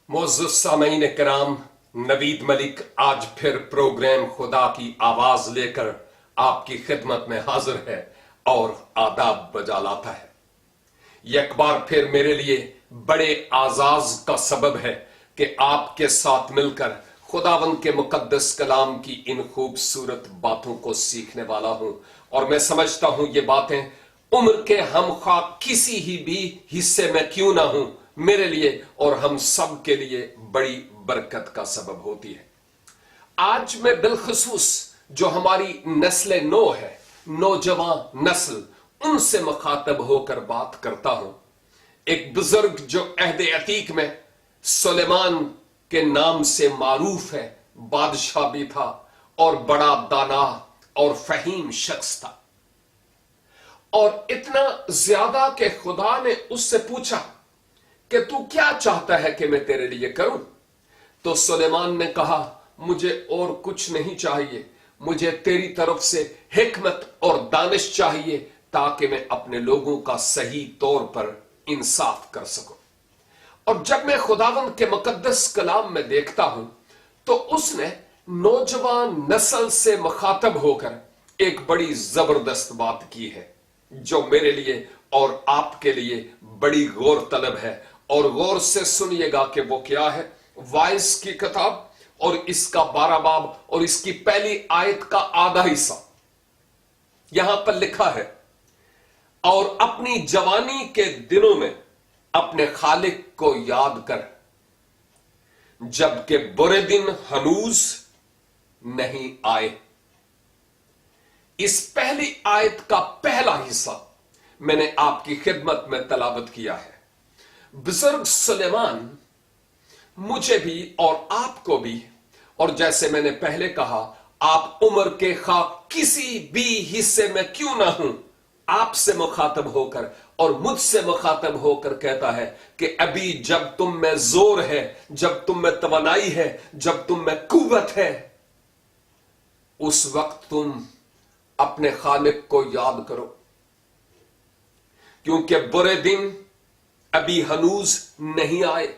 मोअज़्ज़ज़ सामईन किराम, नवीद मलिक आज फिर प्रोग्राम खुदा की आवाज लेकर आपकी खिदमत में हाजिर है और आदाब बजा लाता है। एक बार फिर मेरे लिए बड़े आजाज का सबब है कि आपके साथ मिलकर खुदावंद के मुकद्दस कलाम की इन खूबसूरत बातों को सीखने वाला हूं। और मैं समझता हूं ये बातें उम्र के हम खा किसी ही भी हिस्से में क्यों ना हूं, मेरे लिए और हम सब के लिए बड़ी बरकत का सबब होती है। आज मैं बिलखसूस जो हमारी नस्ल नो है, नौजवान नस्ल, उनसे मुखातब होकर बात करता हूं। एक बुजुर्ग जो अहद अतीक में सुलेमान के नाम से मारूफ है, बादशाह भी था और बड़ा दाना और फहीम शख्स था। और इतना ज्यादा कि खुदा ने उससे पूछा कि तू क्या चाहता है कि मैं तेरे लिए करूं। तो सुलेमान ने कहा, मुझे और कुछ नहीं चाहिए, मुझे तेरी तरफ से हिकमत और दानिश चाहिए ताकि मैं अपने लोगों का सही तौर पर इंसाफ कर सकूं। और जब मैं खुदावंद के मुकद्दस कलाम में देखता हूं तो उसने नौजवान नस्ल से मुखातब होकर एक बड़ी जबरदस्त बात की है जो मेरे लिए और आपके लिए बड़ी गौर तलब है। और गौर से सुनिएगा कि वो क्या है। वाइस की किताब और इसका 12 बाब और इसकी पहली आयत का आधा हिस्सा यहां पर लिखा है, और अपनी जवानी के दिनों में अपने खालिक को याद कर, जबकि बुरे दिन हनूज नहीं आए। इस पहली आयत का पहला हिस्सा मैंने आपकी खिदमत में तलावत किया है। बुजुर्ग सुलेमान मुझे भी और आपको भी, और जैसे मैंने पहले कहा, आप उम्र के खा किसी भी हिस्से में क्यों ना हूं, आपसे मुखातब होकर और मुझसे मुखातब होकर कहता है कि अभी जब तुम में जोर है, जब तुम में तवानाई है, जब तुम में कुव्वत है, उस वक्त तुम अपने खालिक को याद करो, क्योंकि बुरे दिन अभी हनूज नहीं आए।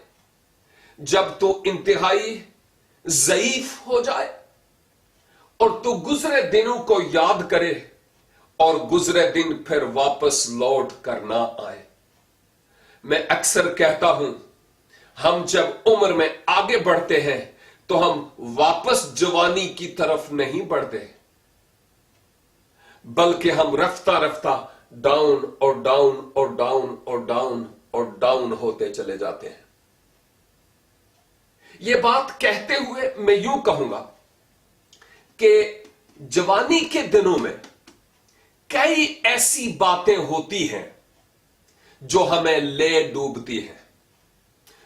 जब तो इंतहाई ज़ईफ हो जाए और तू गुजरे दिनों को याद करे और गुजरे दिन फिर वापस लौट कर ना आए। मैं अक्सर कहता हूं, हम जब उम्र में आगे बढ़ते हैं तो हम वापस जवानी की तरफ नहीं बढ़ते, बल्कि हम रफ्ता रफ्ता डाउन और डाउन और डाउन और डाउन और डाउन होते चले जाते हैं। यह बात कहते हुए मैं यूं कहूंगा कि जवानी के दिनों में कई ऐसी बातें होती हैं जो हमें ले डूबती हैं।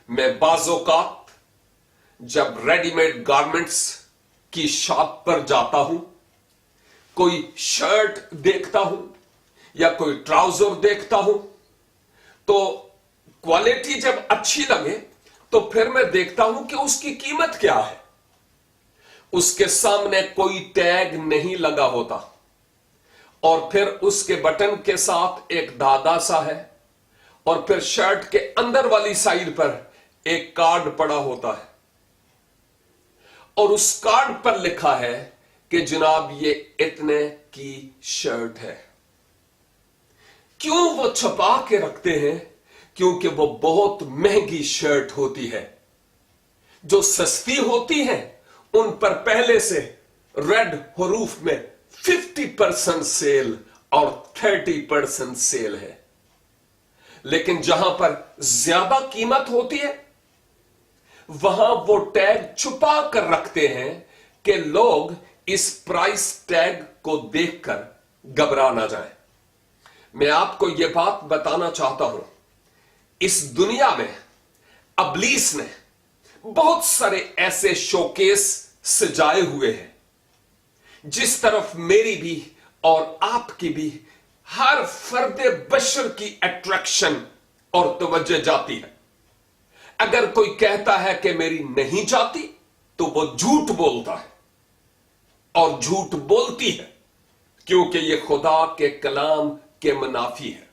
मैं बाज़ोकात जब रेडीमेड गारमेंट्स की शॉप पर जाता हूं, कोई शर्ट देखता हूं या कोई ट्राउजर देखता हूं, तो क्वालिटी जब अच्छी लगे तो फिर मैं देखता हूं कि उसकी कीमत क्या है। उसके सामने कोई टैग नहीं लगा होता और फिर उसके बटन के साथ एक धागा सा है और फिर शर्ट के अंदर वाली साइड पर एक कार्ड पड़ा होता है और उस कार्ड पर लिखा है कि जनाब ये इतने की शर्ट है। क्यों वो छुपा के रखते हैं? क्योंकि वो बहुत महंगी शर्ट होती है। जो सस्ती होती है उन पर पहले से रेड हरूफ में 50% सेल और 30% सेल है, लेकिन जहां पर ज्यादा कीमत होती है वहां वो टैग छुपा कर रखते हैं कि लोग इस प्राइस टैग को देखकर घबरा ना जाए। मैं आपको यह बात बताना चाहता हूं, इस दुनिया में अबलीस ने बहुत सारे ऐसे शोकेस सजाए हुए हैं जिस तरफ मेरी भी और आपकी भी हर फर्दे बशर की अट्रैक्शन और तवज्जो जाती है। अगर कोई कहता है कि मेरी नहीं जाती तो वो झूठ बोलता है और झूठ बोलती है, क्योंकि ये खुदा के कलाम के मुनाफी है।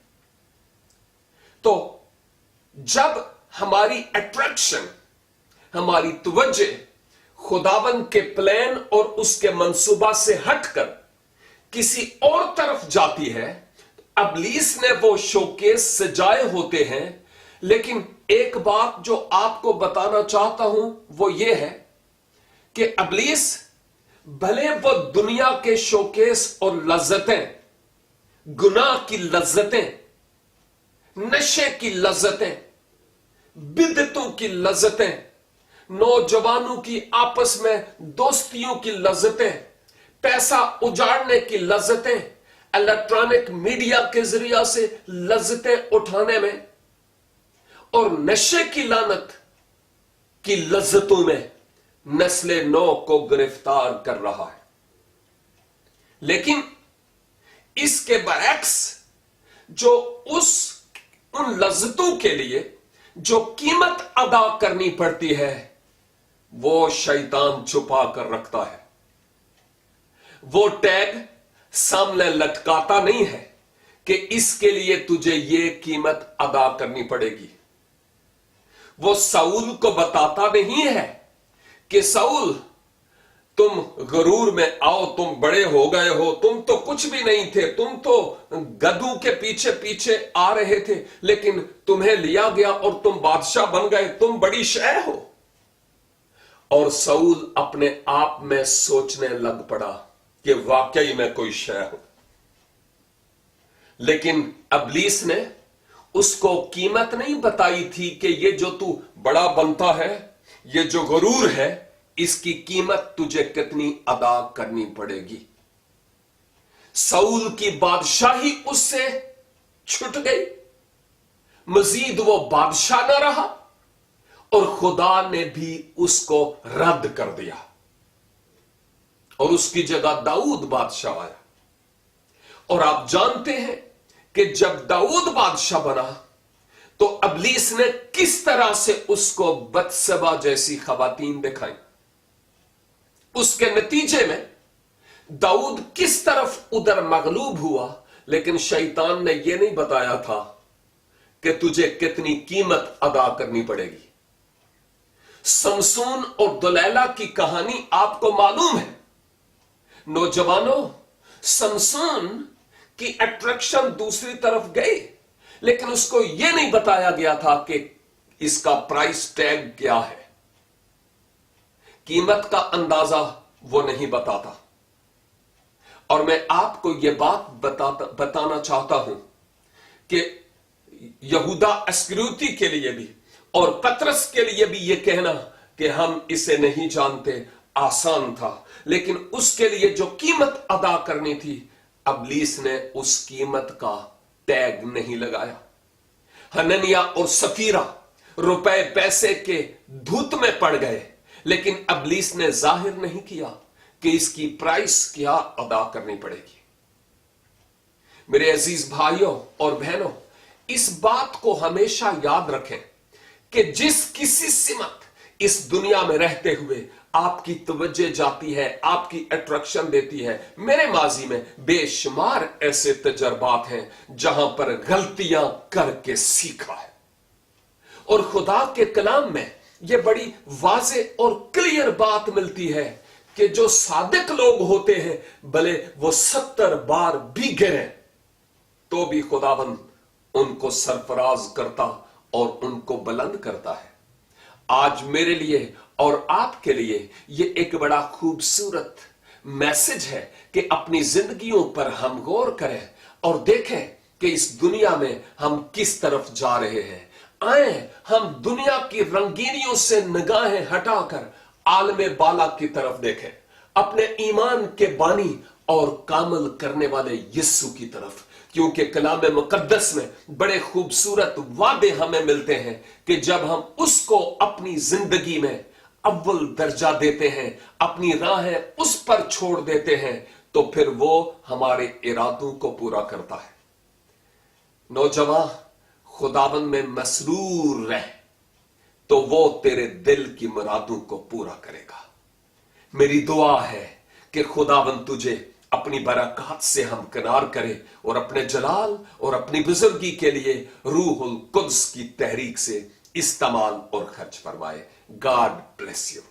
तो जब हमारी अट्रैक्शन हमारी तवज्जो खुदावन के प्लान और उसके मंसूबा से हटकर किसी और तरफ जाती है, इब्लीस ने वो शोकेस सजाए होते हैं। लेकिन एक बात जो आपको बताना चाहता हूं वो ये है कि इब्लीस भले वो दुनिया के शोकेस और लज्जतें, गुनाह की लज्जतें, नशे की लज्जतें, बिदतों की लज्जतें, नौजवानों की आपस में दोस्तियों की लज्जतें, पैसा उजाड़ने की लज्जतें, इलेक्ट्रॉनिक मीडिया के जरिए से लज्जतें उठाने में और नशे की लानत की लज्जतों में नस्ले नौ को गिरफ्तार कर रहा है। लेकिन इसके बरक्स जो उन लज्जतों के लिए जो कीमत अदा करनी पड़ती है वो शैतान छुपा कर रखता है। वो टैग सामने लटकाता नहीं है कि इसके लिए तुझे ये कीमत अदा करनी पड़ेगी। वो साउल को बताता नहीं है कि साउल तुम गरूर में आओ, तुम बड़े हो गए हो, तुम तो कुछ भी नहीं थे, तुम तो गधों के पीछे पीछे आ रहे थे, लेकिन तुम्हें लिया गया और तुम बादशाह बन गए, तुम बड़ी शय हो। और साउल अपने आप में सोचने लग पड़ा कि वाकई में कोई शय हूं। लेकिन इब्लीस ने उसको कीमत नहीं बताई थी कि ये जो तू बड़ा बनता है, ये जो गरूर है, इसकी कीमत तुझे कितनी अदा करनी पड़ेगी। साउल की बादशाही उससे छूट गई, मजीद वो बादशाह न रहा और खुदा ने भी उसको रद्द कर दिया और उसकी जगह दाऊद बादशाह आया। और आप जानते हैं कि जब दाऊद बादशाह बना तो इब्लीस ने किस तरह से उसको बत्सबा जैसी खवातीन दिखाई। उसके नतीजे में दाऊद किस तरफ उधर मगलूब हुआ, लेकिन शैतान ने यह नहीं बताया था कि तुझे कितनी कीमत अदा करनी पड़ेगी। समसून और दुलैला की कहानी आपको मालूम है। नौजवानों, समसून की अट्रैक्शन दूसरी तरफ गई, लेकिन उसको यह नहीं बताया गया था कि इसका प्राइस टैग क्या है। कीमत का अंदाजा वो नहीं बताता। और मैं आपको यह बात बताना चाहता हूं कि यहूदा इस्करियोती के लिए भी और पतरस के लिए भी यह कहना कि हम इसे नहीं जानते आसान था, लेकिन उसके लिए जो कीमत अदा करनी थी, इब्लीस ने उस कीमत का टैग नहीं लगाया। हननिया और सफीरा रुपए पैसे के धूत में पड़ गए, लेकिन इब्लीस ने जाहिर नहीं किया कि इसकी प्राइस क्या अदा करनी पड़ेगी। मेरे अजीज भाइयों और बहनों, इस बात को हमेशा याद रखें कि जिस किसी सिमत इस दुनिया में रहते हुए आपकी तवज्जो जाती है, आपकी अट्रैक्शन देती है। मेरे माजी में बेशुमार ऐसे तजर्बात हैं जहां पर गलतियां करके सीखा है। और खुदा के कलाम में यह बड़ी वाज़े और क्लियर बात मिलती है कि जो सादिक लोग होते हैं, भले वो 70 बार भी गिरे तो भी खुदाबंद उनको सरफराज करता और उनको बुलंद करता है। आज मेरे लिए और आपके लिए यह एक बड़ा खूबसूरत मैसेज है कि अपनी जिंदगियों पर हम गौर करें और देखें कि इस दुनिया में हम किस तरफ जा रहे हैं। आए हम दुनिया की रंगीनियों से निगाहें हटाकर आलमे बाला की तरफ देखें, अपने ईमान के बानी और कामल करने वाले यीशु की तरफ। क्योंकि कलाम मुकद्दस में बड़े खूबसूरत वादे हमें मिलते हैं कि जब हम उसको अपनी जिंदगी में अव्वल दर्जा देते हैं, अपनी राहें उस पर छोड़ देते हैं, तो फिर वो हमारे इरादों को पूरा करता है। नौजवान, खुदावन में मसरूर रह तो वो तेरे दिल की मुरादों को पूरा करेगा। मेरी दुआ है कि खुदावन तुझे अपनी बरकत से हमकिनार करे और अपने जलाल और अपनी बुजुर्गी के लिए रूहुल कुद्स की तहरीक से استعمال اور خرچ فرمائے. God bless you.